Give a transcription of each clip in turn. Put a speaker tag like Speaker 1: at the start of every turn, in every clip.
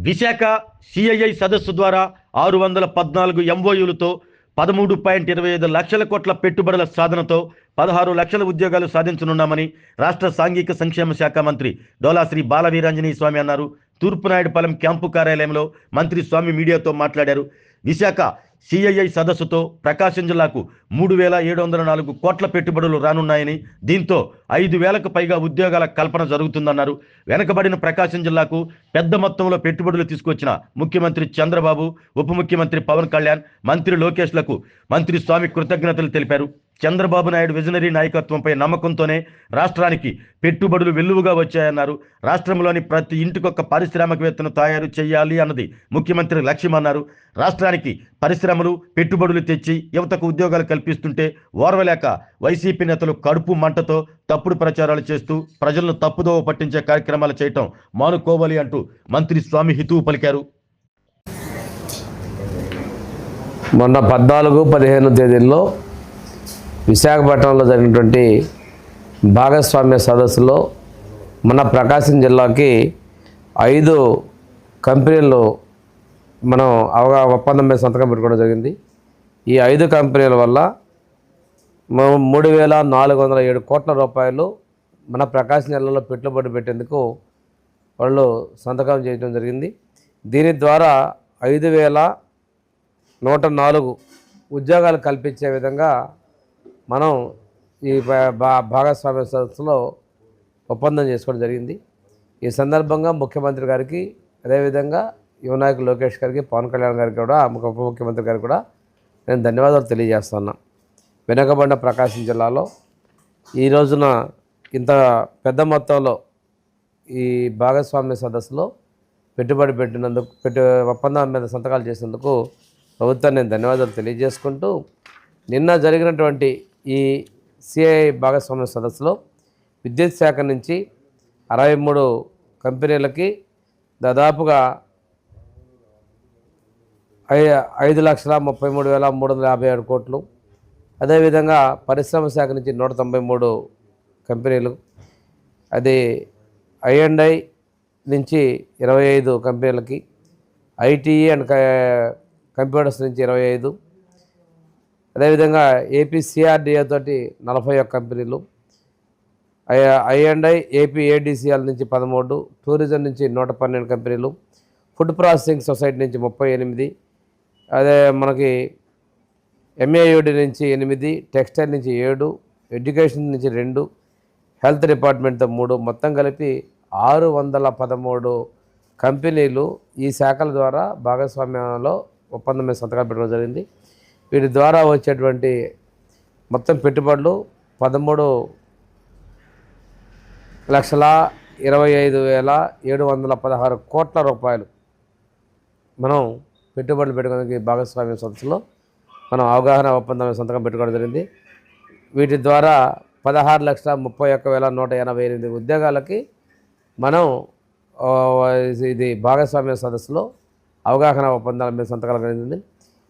Speaker 1: Visakha CII సదస్సు ద్వారా 614 ఎంఓయూలతో 13.25 లక్షల కోట్ల పెట్టుబడుల సాధనతో 16 లక్షల ఉద్యోగాలు సాధించనున్నామని రాష్ట్ర సాంఘిక సంక్షేమ శాఖ మంత్రి డోలా శ్రీ బాలవీరాంజనేయ స్వామి అన్నారు. తూర్పునాయుడుపాలెం క్యాంపు కార్యాలయంలో మంత్రి స్వామి మీడియాతో మాట్లాడారు. విశాఖ సిఐఐ సదస్సుతో ప్రకాశం జిల్లాకు 3,704 కోట్ల పెట్టుబడులు రానున్నాయని, దీంతో 5,000కు పైగా ఉద్యోగాల కల్పన జరుగుతుందన్నారు. వెనకబడిన ప్రకాశం జిల్లాకు పెద్ద మొత్తంలో పెట్టుబడులు తీసుకొచ్చిన ముఖ్యమంత్రి చంద్రబాబు, ఉప ముఖ్యమంత్రి పవన్ కళ్యాణ్, మంత్రి లోకేష్లకు మంత్రి స్వామి కృతజ్ఞతలు తెలిపారు. చంద్రబాబు నాయుడు విజనరీ నాయకత్వంపై నమ్మకంతోనే రాష్ట్రానికి పెట్టుబడులు వెల్లువగా వచ్చాయన్నారు. రాష్ట్రంలోని ప్రతి ఇంటికొక పారిశ్రామికవేత్తను తయారు చేయాలి అన్నది ముఖ్యమంత్రి లక్ష్యమన్నారు. రాష్ట్రానికి పరిశ్రమలు, పెట్టుబడులు తెచ్చి యువతకు ఉద్యోగాలు కల్పిస్తుంటే ఓర్వలేక వైసీపీ నేతలు కడుపు మంటతో తప్పుడు ప్రచారాలు చేస్తూ ప్రజలను తప్పుదోవ పట్టించే కార్యక్రమాలు చేయటం మానుకోవాలి అంటూ మంత్రి స్వామి హితవు పలికారు.
Speaker 2: మొన్న 14-15 తేదీల్లో విశాఖపట్నంలో జరిగినటువంటి భాగస్వామ్య సదస్సులో మన ప్రకాశం జిల్లాకి 5 కంపెనీలు మనం ఒప్పందం మీద సంతకం పెట్టుకోవడం జరిగింది. ఈ 5 కంపెనీల వల్ల 3,407 కోట్ల రూపాయలు మన ప్రకాశం జిల్లాలో పెట్టుబడి పెట్టేందుకు వాళ్ళు సంతకం చేయడం జరిగింది. దీని ద్వారా 5,104 ఉద్యోగాలు కల్పించే విధంగా మనం ఈ భాగస్వామ్య సదస్సులో ఒప్పందం చేసుకోవడం జరిగింది. ఈ సందర్భంగా ముఖ్యమంత్రి గారికి, అదేవిధంగా యువ నాయకులు లోకేష్ గారికి, పవన్ కళ్యాణ్ గారికి కూడా, ఉప ముఖ్యమంత్రి గారికి కూడా నేను ధన్యవాదాలు తెలియజేస్తున్నా. వెనుకబడిన ప్రకాశం జిల్లాలో ఈ రోజున ఇంత పెద్ద మొత్తంలో ఈ భాగస్వామ్య సదస్సులో పెట్టుబడి పెట్టినందుకు, ఒప్పందం మీద సంతకాలు చేసినందుకు ప్రభుత్వాన్ని నేను ధన్యవాదాలు తెలియజేసుకుంటూ, నిన్న జరిగినటువంటి ఈ సిఐఐ భాగస్వామ్య సదస్సులో విద్యుత్ శాఖ నుంచి 63 కంపెనీలకి దాదాపుగా 5,33,357 కోట్లు, అదేవిధంగా పరిశ్రమ శాఖ నుంచి 193 కంపెనీలు, అది I&I నుంచి 25 కంపెనీలకి, ఐటీఈ అండ్ కంప్యూటర్స్ నుంచి 25, అదేవిధంగా ఏపీసీఆర్డీఏ తోటి 41 కంపెనీలు, I&I ఏపీఏడీసీఎల్ నుంచి 13, టూరిజం నుంచి 112 కంపెనీలు, ఫుడ్ ప్రాసెసింగ్ సొసైటీ నుంచి 38, అదే మనకి ఎంఏయుడి నుంచి 8, టెక్స్టైల్ నుంచి 7, ఎడ్యుకేషన్ నుంచి 2, హెల్త్ డిపార్ట్మెంట్తో 3, మొత్తం కలిపి 613 కంపెనీలు ఈ శాఖల ద్వారా భాగస్వామ్యంలో ఒప్పందం మీద సంతకాలు పెట్టడం జరిగింది. వీటి ద్వారా వచ్చేటువంటి మొత్తం పెట్టుబడులు 13,25,716 కోట్ల రూపాయలు మనం పెట్టుబడులు పెట్టుకోవడానికి భాగస్వామ్య సదస్సులో మనం అవగాహన ఒప్పందం మీద సంతకం పెట్టుకోవడం జరిగింది. వీటి ద్వారా 16,31,188 ఉద్యోగాలకి మనం ఇది భాగస్వామ్య సదస్సులో అవగాహన ఒప్పందాల మీద సంతకాలు జరిగింది.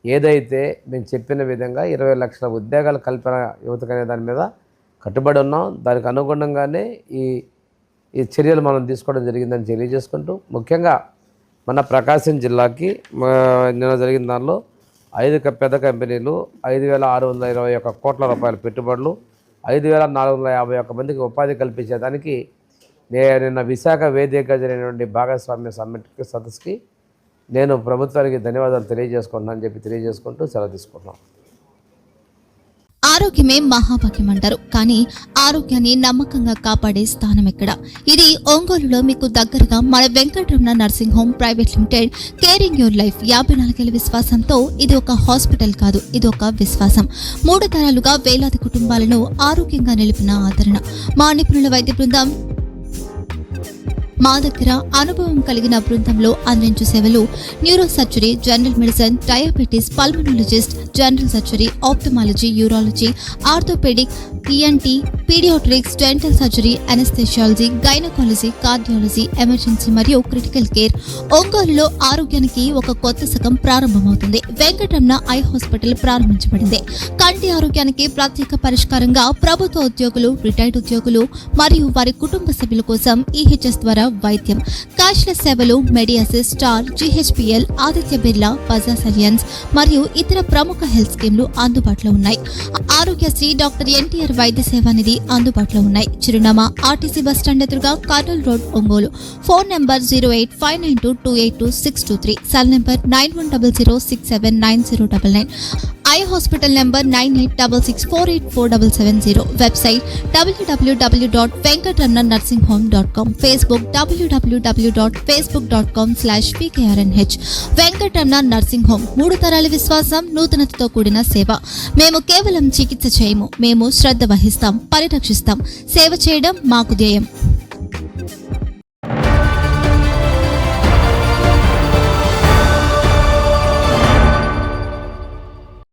Speaker 2: ఏదైతే మేము చెప్పిన విధంగా 20 లక్షల ఉద్యోగాల కల్పన యువతకనే దాని మీద కట్టుబడి ఉన్నాం. దానికి అనుగుణంగానే ఈ చర్యలు మనం తీసుకోవడం జరిగిందని తెలియజేసుకుంటూ, ముఖ్యంగా మన ప్రకాశం జిల్లాకి నిన్న జరిగిన దానిలో 5 పెద్ద కంపెనీలు 5,621 కోట్ల రూపాయల పెట్టుబడులు, 5,451 మందికి ఉపాధి కల్పించేదానికి నిన్న విశాఖ వేదికగా జరిగినటువంటి భాగస్వామ్య సదస్సుకి నేను ప్రభుత్వానికి ధన్యవాదాలు తెలియజేసుకుంటున్నాను చెప్పి తెలియజేసుకుంటూ సెలవు తీసుకుంటున్నాను.
Speaker 3: ఆరోగ్యమే మహాభాగ్యం అంటారు, కానీ ఆరోగ్యాన్ని నమ్మకంగా కాపాడే స్థానం ఎక్కడ? ఇది ఒంగోలులో మీకు దగ్గరగా మన Venkataramana nursing home private limited. Caring your life 54 ఏళ్ల విశ్వాసంతో ఇది ఒక హాస్పిటల్ కాదు, ఇది ఒక విశ్వాసం. 3 తరాలుగా వేలాది కుటుంబాలను ఆరోగ్యంగా నిలిపిన ఆదరణ. మా నిపుణుల వైద్య బృందం మా దగ్గర అనుభవం కలిగిన బృందంలో అందించే సేవలు neuro surgery, general medicine, diabetes, pulmonologist, general surgery, ophthalmology, urology, orthopaedic, ENT, paediatrics, dental surgery, anaesthesiology, gynaecology, cardiology, emergency మరియు క్రిటికల్ కేర్. ఒంగోలులో ఆరోగ్యానికి ఒక కొత్త శకం ప్రారంభమవుతుంది. వెంకటరమణ ఐ హాస్పిటల్ ప్రారంభించబడింది. కంటి ఆరోగ్యానికి ప్రత్యేక పరిష్కారంగా ప్రభుత్వ ఉద్యోగులు, రిటైర్డ్ ఉద్యోగులు మరియు వారి కుటుంబ సభ్యుల కోసం ఈహెచ్ఎస్ ద్వారా వైద్యం, క్యాష్లెస్ సేవలు Mediassist, Star, GHPL, Aditya Birla, Bajaj Allianz మరియు ఇతర ప్రముఖ హెల్త్ స్కీమ్లు అందుబాటులో ఉన్నాయి. ఆరోగ్యశ్రీ, డాక్టర్ ఎన్టీఆర్ వైద్య సేవా నిధి అందుబాటులో ఉన్నాయి. చిరునామా ఆర్టీసీ బస్ స్టాండ్ ఎదురుగా, Kurnool road, Ongole. Phone number 08592282623, cell number 9100679099, eye hospital number 9866484770, website www.venkatramannursing.com, Facebook www.facebook.com/pkrnh. Venkataramana nursing home, 3 తరాల విశ్వాసం, నూతనతతో కూడిన సేవ. మేము కేవలం చికిత్స చేయము, మేము శ్రద్ధ వహిస్తాం, పరిరక్షిస్తాం. సేవ చేయడం మాకు ధ్యేయం.